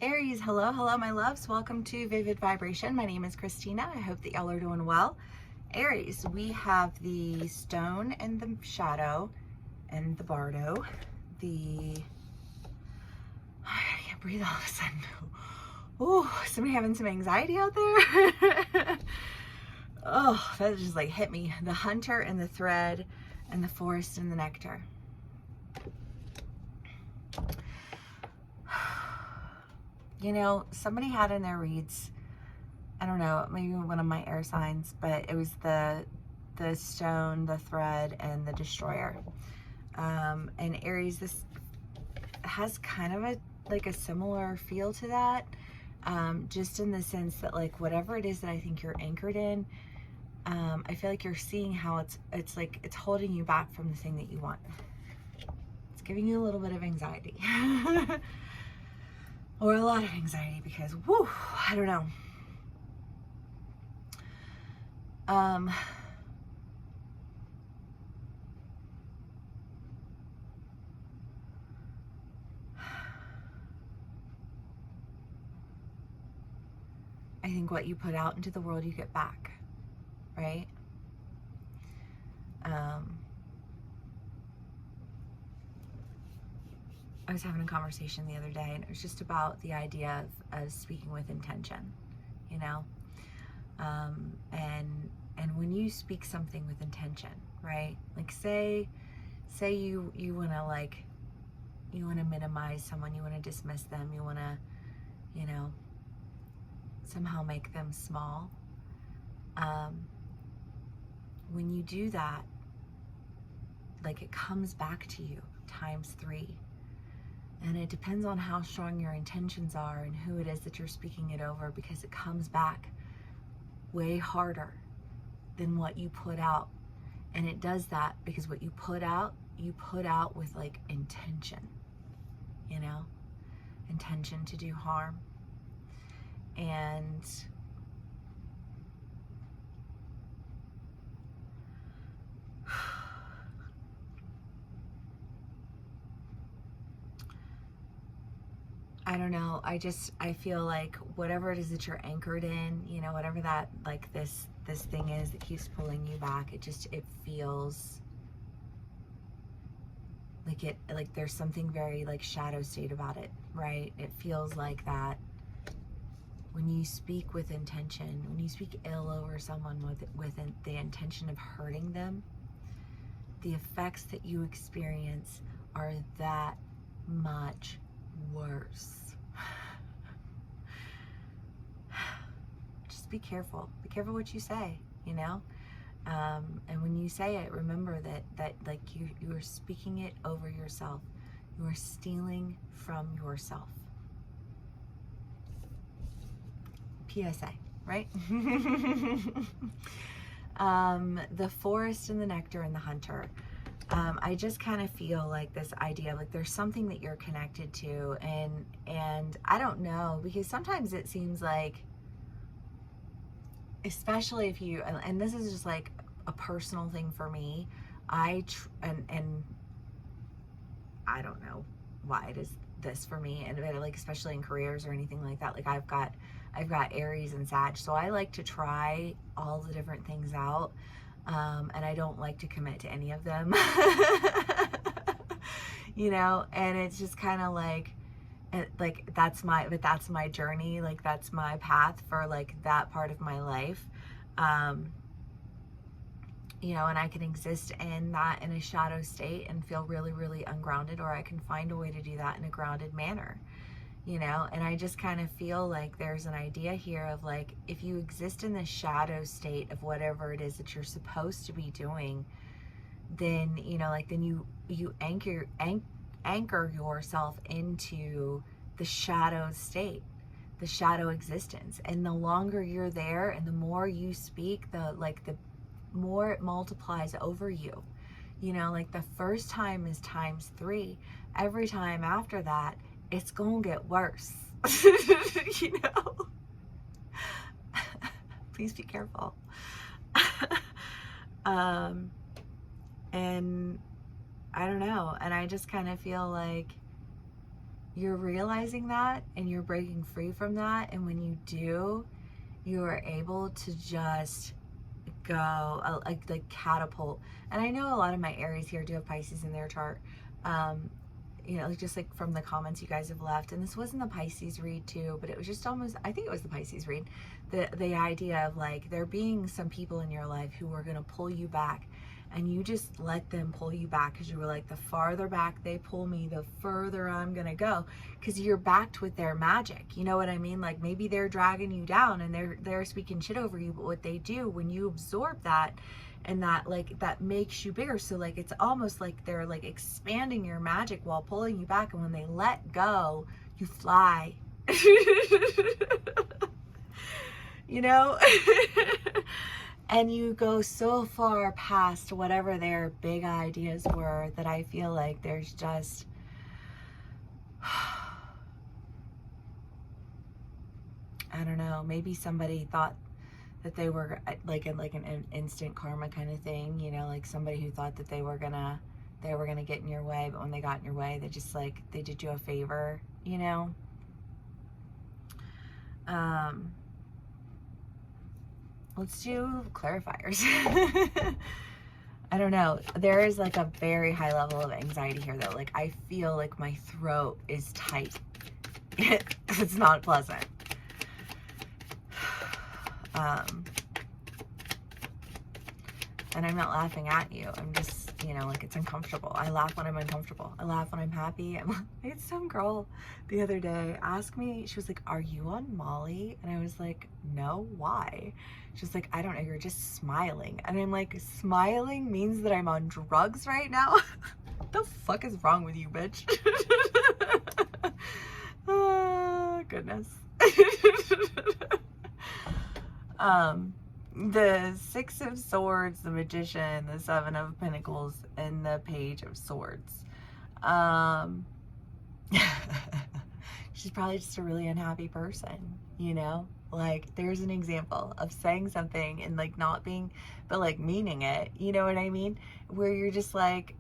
Aries, hello, hello, my loves. Welcome to Vivid Vibration. My name is Christina. I hope that y'all are doing well. Aries, we have the stone and the shadow and the bardo. I can't breathe all of a sudden. Ooh, somebody having some anxiety out there? Oh, that just like hit me. The hunter and the thread and the forest and the nectar. You know, somebody had in their reads, I don't know, maybe one of my air signs, but it was the stone, the thread, and the destroyer. And Aries, this has kind of a similar feel to that, just in the sense that like whatever it is that I think you're anchored in, I feel like you're seeing how it's like it's holding you back from the thing that you want. It's giving you a little bit of anxiety. Or a lot of anxiety because, whoo, I don't know. I think what you put out into the world, you get back, right? I was having a conversation the other day, and it was just about the idea of speaking with intention, you know? And when you speak something with intention, right? Like say you want to minimize someone, you want to dismiss them, you want to, you know, somehow make them small. When you do that, like it comes back to you times 3. And it depends on how strong your intentions are and who it is that you're speaking it over, because it comes back way harder than what you put out. And it does that because what you put out with like intention, you know, intention to do harm. And I don't know. I feel like whatever it is that you're anchored in, you know, whatever that, like this thing is that keeps pulling you back, it feels like there's something very like shadow state about it, right? It feels like that when you speak with intention, when you speak ill over someone with the intention of hurting them, the effects that you experience are that much worse. Just be careful. Be careful what you say, you know? And when you say it, remember that like you are speaking it over yourself. You are stealing from yourself. PSA, right? The forest and the nectar and the hunter. I just kind of feel like this idea of like there's something that you're connected to, and I don't know, because sometimes it seems like, especially if you, and this is just like a personal thing for me, and I don't know why it is this for me, and like especially in careers or anything like that, like I've got Aries and Sag, so I like to try all the different things out, and I don't like to commit to any of them. You know, and it's just kind of like that's my journey, like that's my path for like that part of my life. You know, and I can exist in that in a shadow state and feel really, really ungrounded, or I can find a way to do that in a grounded manner, you know. And I just kind of feel like there's an idea here of like, if you exist in the shadow state of whatever it is that you're supposed to be doing, then, you know, like then you anchor yourself into the shadow state, the shadow existence. And the longer you're there and the more you speak, the more it multiplies over you. You know, like the first time is times 3. Every time after that, it's gonna get worse. You know? Please be careful. And I don't know. And I just kind of feel like, you're realizing that and you're breaking free from that. And when you do, you are able to just go like catapult. And I know a lot of my Aries here do have Pisces in their chart. You know, just like from the comments you guys have left. And this wasn't the Pisces read too, but it was just almost, I think it was the Pisces read. The idea of like there being some people in your life who are going to pull you back, and you just let them pull you back, because you were like, the farther back they pull me, the further I'm going to go, because you're backed with their magic. You know what I mean? Like maybe they're dragging you down and they're speaking shit over you, but what they do when you absorb that, and that like that makes you bigger. So like it's almost like they're like expanding your magic while pulling you back, and when they let go, you fly. You know? And you go so far past whatever their big ideas were, that I feel like there's just I don't know, maybe somebody thought that they were like an instant karma kind of thing, you know, like somebody who thought that they were gonna get in your way, but when they got in your way, they just like, they did you a favor, you know. Let's do clarifiers. I don't know, there is like a very high level of anxiety here though. Like I feel like my throat is tight. It's not pleasant. And I'm not laughing at you. I'm just, you know, like it's uncomfortable. I laugh when I'm uncomfortable. I laugh when I'm happy. I had some girl the other day ask me, she was like, are you on Molly? And I was like, no, why? She was like, I don't know, you're just smiling. And I'm like, smiling means that I'm on drugs right now? What the fuck is wrong with you, bitch? Oh, goodness. The Six of Swords, the Magician, the Seven of Pentacles, and the Page of Swords. She's probably just a really unhappy person, you know? Like, there's an example of saying something and, like, not being, but, like, meaning it. You know what I mean? Where you're just like...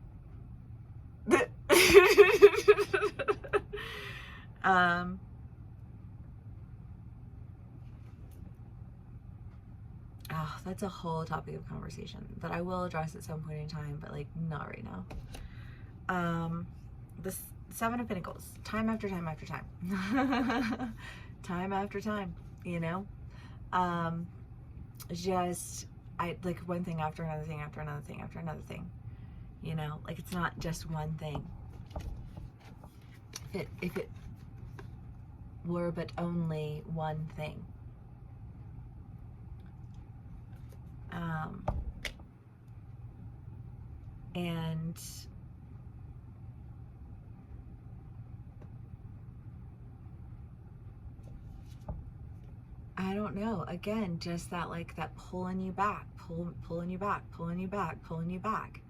Oh, that's a whole topic of conversation that I will address at some point in time, but like not right now. The Seven of Pentacles, time after time after time. Time after time, you know? Just, I like one thing after another thing after another thing after another thing, you know? Like it's not just one thing. If it were but only one thing. And I don't know, again, just that like that pulling you back, pulling you back, pulling you back, pulling you back.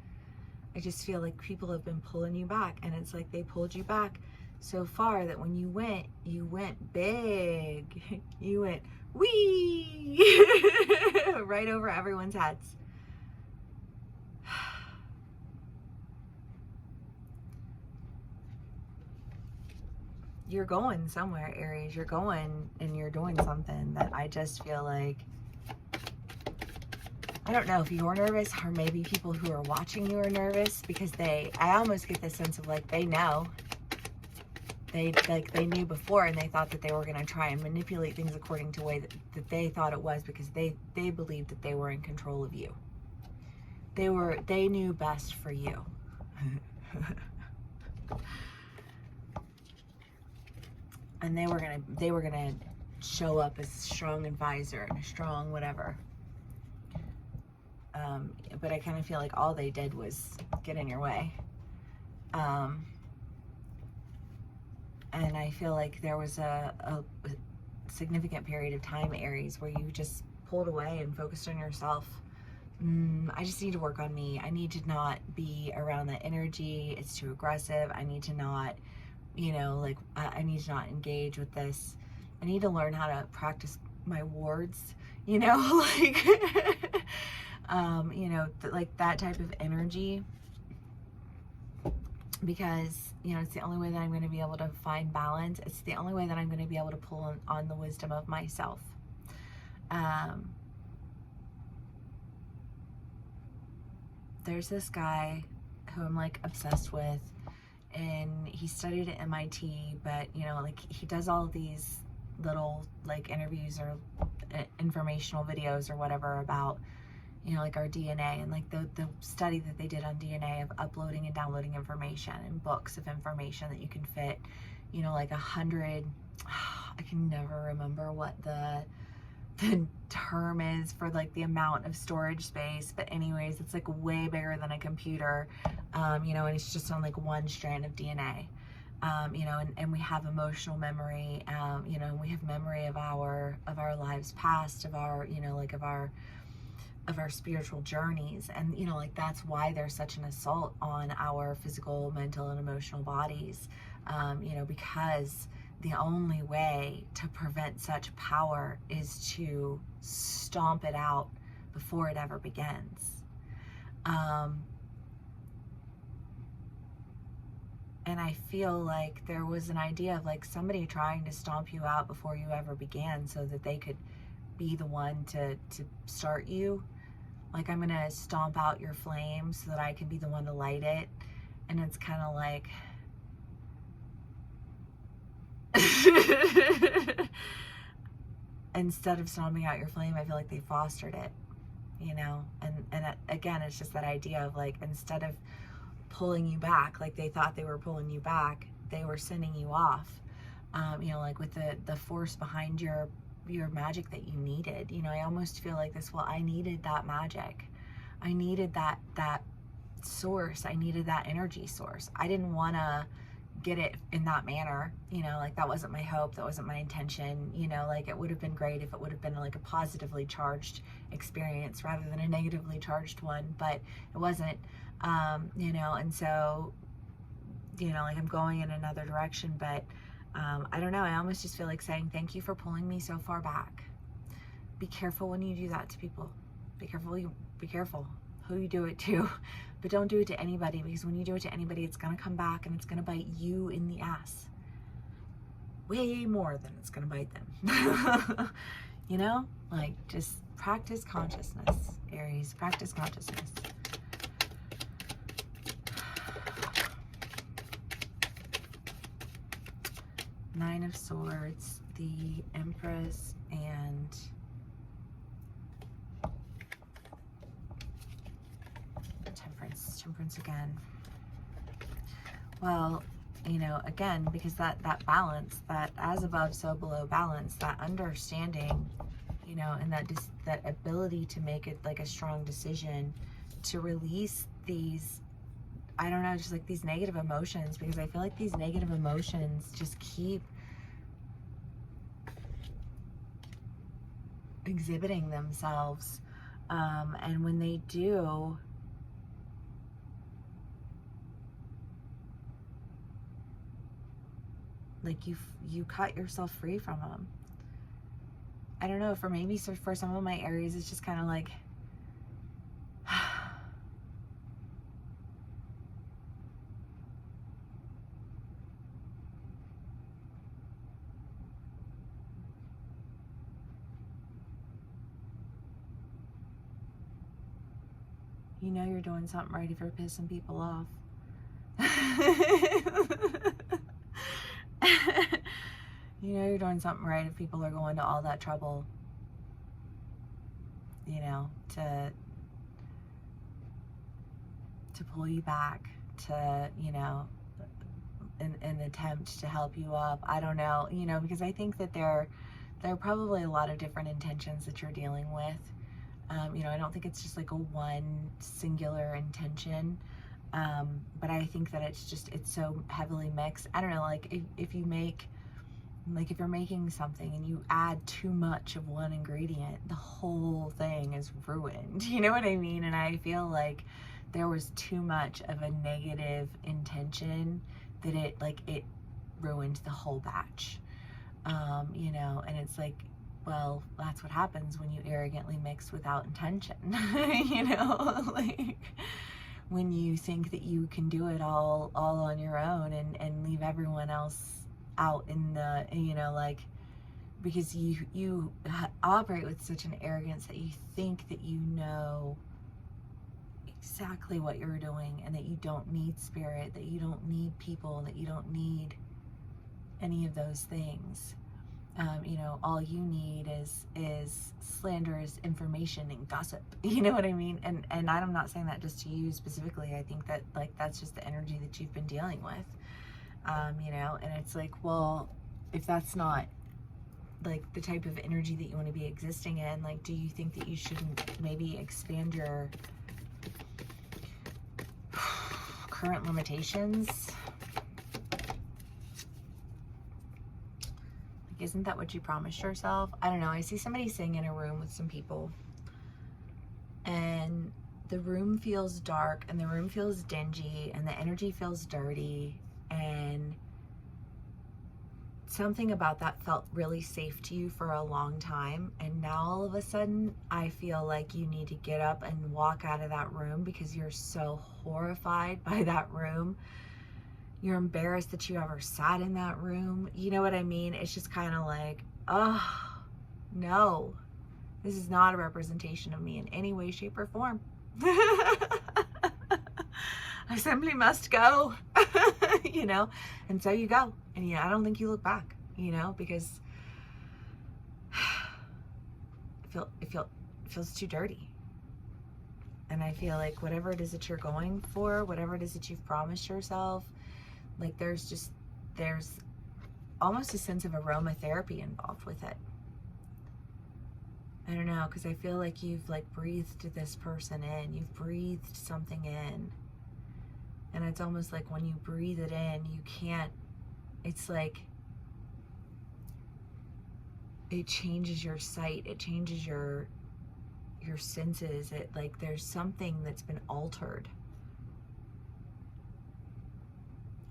I just feel like people have been pulling you back, and it's like they pulled you back so far that when you went big. You went wee right over everyone's heads. You're going somewhere, Aries. You're going and you're doing something that I just feel like, I don't know if you're nervous or maybe people who are watching you are nervous, because I almost get this sense of like, they know. They knew before, and they thought that they were going to try and manipulate things according to the way that they thought it was, because they believed that they were in control of you. They knew best for you. And they were gonna show up as a strong advisor and a strong whatever. But I kind of feel like all they did was get in your way. And I feel like there was a significant period of time, Aries, where you just pulled away and focused on yourself. I just need to work on me. I need to not be around that energy. It's too aggressive. I need to not, you know, like, I need to not engage with this. I need to learn how to practice my words, you know, like, you know, like that type of energy. because, you know, it's the only way that I'm going to be able to find balance. It's the only way that I'm going to be able to pull on the wisdom of myself. There's this guy who I'm like obsessed with, and he studied at MIT, but, you know, like he does all these little like interviews or informational videos or whatever about, you know, like our DNA, and like the study that they did on DNA of uploading and downloading information and books of information that you can fit, you know, like 100, I can never remember what the term is for like the amount of storage space, but anyways, it's like way bigger than a computer, you know, and it's just on like one strand of DNA. You know, and we have emotional memory, you know, we have memory of our lives past, of our, you know, like of our spiritual journeys. And, you know, like that's why there's such an assault on our physical, mental, and emotional bodies, you know, because the only way to prevent such power is to stomp it out before it ever begins. And I feel like there was an idea of like somebody trying to stomp you out before you ever began so that they could be the one to start you. Like, I'm gonna stomp out your flame so that I can be the one to light it. And it's kind of like instead of stomping out your flame, I feel like they fostered it, you know. And again, it's just that idea of like, instead of pulling you back, like they thought they were pulling you back, they were sending you off, you know, like with the force behind your magic that you needed. You know, I almost feel like this, well, I needed that magic, I needed that source, I needed that energy source. I didn't want to get it in that manner, you know, like that wasn't my hope, that wasn't my intention, you know, like it would have been great if it would have been like a positively charged experience rather than a negatively charged one, but it wasn't. You know, and so, you know, like I'm going in another direction, but I don't know, I almost just feel like saying thank you for pulling me so far back. Be careful when you do that to people. Be careful who you do it to, but don't do it to anybody, because when you do it to anybody, it's gonna come back and it's gonna bite you in the ass way more than it's gonna bite them. You know, like just practice consciousness, Aries, practice consciousness. Nine of Swords, the Empress, and Temperance again. Well, you know, again, because that balance, that as above, so below balance, that understanding, you know, and that ability to make it like a strong decision to release these, I don't know, just like these negative emotions, because I feel like these negative emotions just keep exhibiting themselves. And when they do, like you cut yourself free from them. I don't know, for maybe for some of my Aries, it's just kind of like, you know you're doing something right if you're pissing people off. You know you're doing something right if people are going to all that trouble, you know, to pull you back, to, you know, an attempt to help you up. I don't know, you know, because I think that there are probably a lot of different intentions that you're dealing with. You know, I don't think it's just like a one singular intention. But I think that it's so heavily mixed. I don't know, like if you make, like if you're making something and you add too much of one ingredient, the whole thing is ruined. You know what I mean? And I feel like there was too much of a negative intention that it ruined the whole batch. You know, and it's like, well, that's what happens when you arrogantly mix without intention. You know, like when you think that you can do it all on your own, and leave everyone else out in the, you know, like, because you operate with such an arrogance that you think that you know exactly what you're doing, and that you don't need spirit, that you don't need people, that you don't need any of those things. You know, all you need is slanderous information and gossip. You know what I mean? And I'm not saying that just to you specifically. I think that, like, that's just the energy that you've been dealing with. You know, and it's like, well, if that's not like the type of energy that you want to be existing in, like, do you think that you shouldn't maybe expand your current limitations? Isn't that what you promised yourself? I don't know. I see somebody sitting in a room with some people, and the room feels dark, and the room feels dingy, and the energy feels dirty, and something about that felt really safe to you for a long time. And now all of a sudden, I feel like you need to get up and walk out of that room because you're so horrified by that room. You're embarrassed that you ever sat in that room. You know what I mean? It's just kind of like, oh, no, this is not a representation of me in any way, shape, or form. I simply must go, you know? And so you go. And, you know, I don't think you look back, you know, because it feels too dirty. And I feel like whatever it is that you're going for, whatever it is that you've promised yourself, like, there's almost a sense of aromatherapy involved with it. I don't know, because I feel like you've, like, breathed this person in. You've breathed something in. And it's almost like when you breathe it in, you can't, it's like, it changes your sight. It changes your senses. It, like, there's something that's been altered.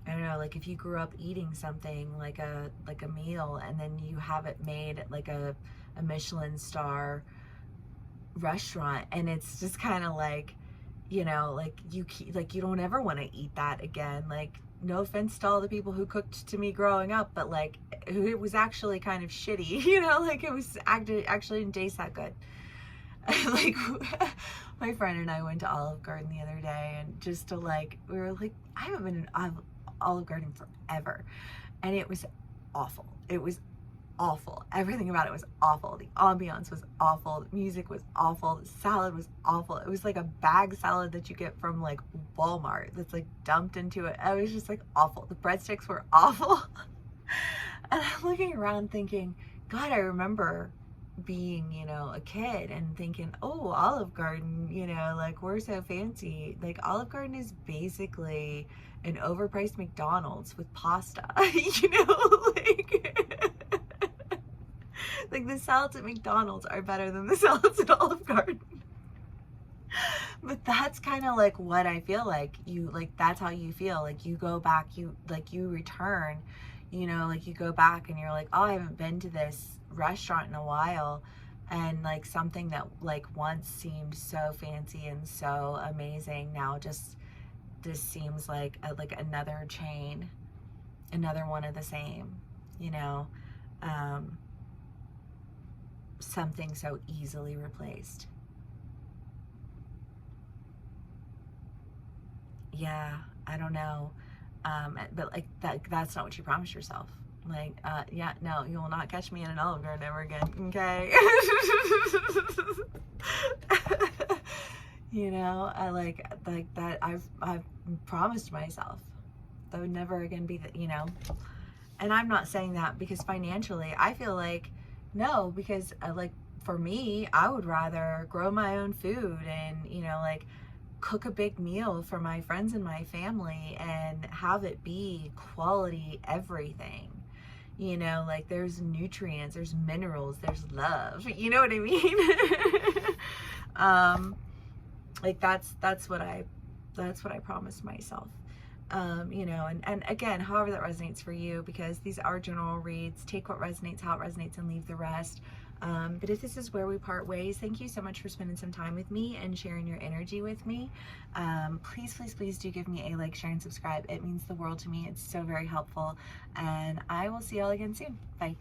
I don't know, like, if you grew up eating something like a meal, and then you have it made at like a Michelin star restaurant, and it's just kind of like, you know, like, you don't ever want to eat that again. Like, no offense to all the people who cooked to me growing up, but, like, it was actually kind of shitty, you know, like, it was actually didn't taste that good. Like, my friend and I went to Olive Garden the other day, and just to, like, we were like, I haven't been in Olive Garden forever, and it was awful. It was awful. Everything about it was awful. The ambiance was awful. The music was awful. The salad was awful. It was like a bag salad that you get from, like, Walmart that's, like, dumped into it. It was just, like, awful. The breadsticks were awful. And I'm looking around thinking, God, I remember being, you know, a kid and thinking, oh, Olive Garden, you know, like, we're so fancy. Like, Olive Garden is basically an overpriced McDonald's with pasta, you know, like the salads at McDonald's are better than the salads at Olive Garden. But that's kind of like what I feel like. You, like, that's how you feel. Like, you go back, you return, you know, like, you go back and you're like, oh, I haven't been to this restaurant in a while. And, like, something that, like, once seemed so fancy and so amazing now just seems like another chain, another one of the same, you know, something so easily replaced. Yeah, I don't know, but, like, that's not what you promised yourself. Like, yeah, no, you will not catch me in an Olive Garden ever again, okay? You know, I like that. I've promised myself that would never again be the, you know. And I'm not saying that because financially, I feel like, no, because, like, for me, I would rather grow my own food and, you know, like, cook a big meal for my friends and my family and have it be quality everything. You know, like, there's nutrients, there's minerals, there's love. You know what I mean? Like, that's what I promised myself. You know, and again, however that resonates for you, because these are general reads. Take what resonates, how it resonates, and leave the rest. But if this is where we part ways, thank you so much for spending some time with me and sharing your energy with me. Please, please, please do give me a like, share, and subscribe. It means the world to me. It's so very helpful. And I will see y'all again soon. Bye.